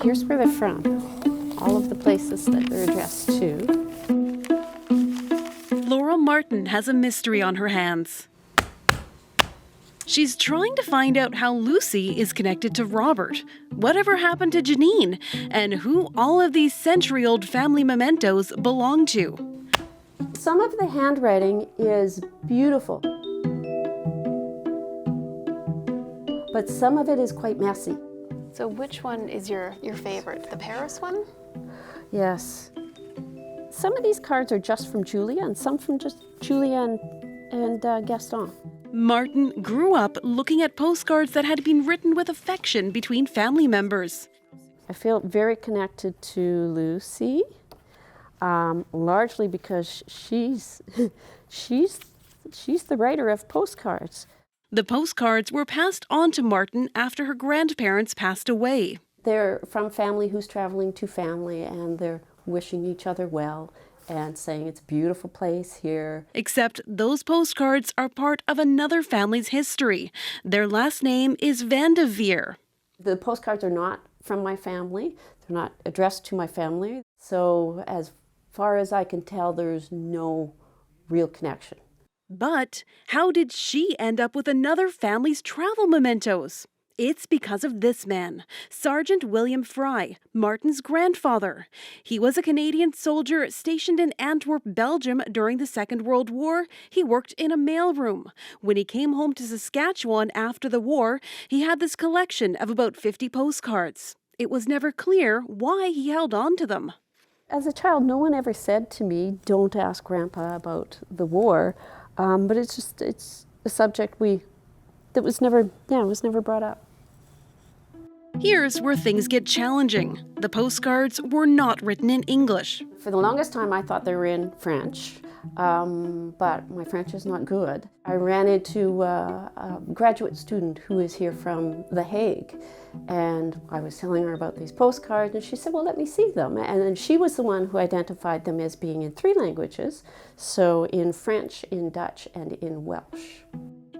here's where they're from. All of the places that they're addressed to. Laurel Martin has a mystery on her hands. She's trying to find out how Lucy is connected to Robert, whatever happened to Janine, and who all of these century-old family mementos belong to. Some of the handwriting is beautiful, but some of it is quite messy. So which one is your favorite? The Paris one? Yes. Some of these cards are just from Julia, and some from just Julia and Gaston. Martin grew up looking at postcards that had been written with affection between family members. I feel very connected to Lucy, largely because she's the writer of postcards. The postcards were passed on to Martin after her grandparents passed away. They're from family who's traveling to family, and they're wishing each other well and saying it's a beautiful place here. Except those postcards are part of another family's history. Their last name is Van de Veer. The postcards are not from my family. They're not addressed to my family. So as far as I can tell, there's no real connection. But how did she end up with another family's travel mementos? It's because of this man, Sergeant William Fry, Martin's grandfather. He was a Canadian soldier stationed in Antwerp, Belgium during the Second World War. He worked in a mailroom. When he came home to Saskatchewan after the war, he had this collection of about 50 postcards. It was never clear why he held on to them. As a child, no one ever said to me, don't ask Grandpa about the war. But it's a subject that was never brought up. Here's where things get challenging. The postcards were not written in English. For the longest time, I thought they were in French, but my French is not good. I ran into a graduate student who is here from The Hague, and I was telling her about these postcards, and she said, well, let me see them. And then she was the one who identified them as being in 3 languages, so in French, in Dutch, and in Welsh.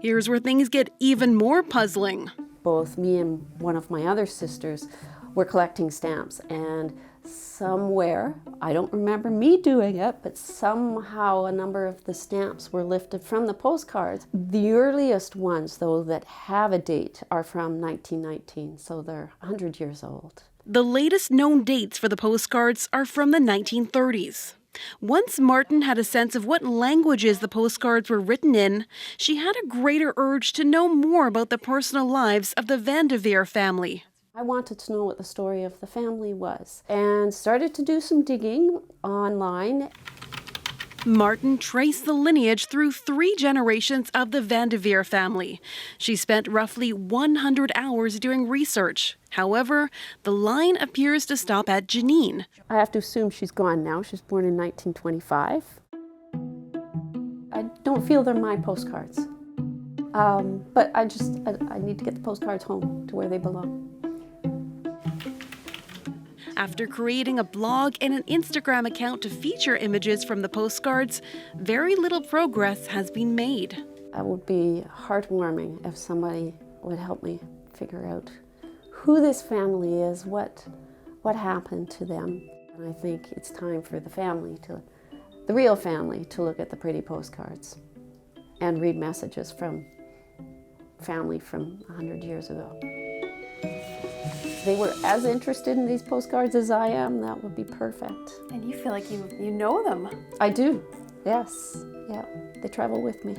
Here's where things get even more puzzling. Both me and one of my other sisters were collecting stamps, and somewhere, I don't remember me doing it, but somehow a number of the stamps were lifted from the postcards. The earliest ones, though, that have a date are from 1919, so they're 100 years old. The latest known dates for the postcards are from the 1930s. Once Martin had a sense of what languages the postcards were written in, she had a greater urge to know more about the personal lives of the Van de Veer family. I wanted to know what the story of the family was, and started to do some digging online. Martin traced the lineage through 3 generations of the Van de Veer family. She spent roughly 100 hours doing research. However, the line appears to stop at Janine. I have to assume she's gone now. She was born in 1925. I don't feel they're my postcards. But I need to get the postcards home to where they belong. After creating a blog and an Instagram account to feature images from the postcards, very little progress has been made. It would be heartwarming if somebody would help me figure out who this family is, what happened to them. And I think it's time for the real family, to look at the pretty postcards and read messages from family from 100 years ago. If they were as interested in these postcards as I am, that would be perfect. And you feel like you know them. I do, yes. Yeah, they travel with me.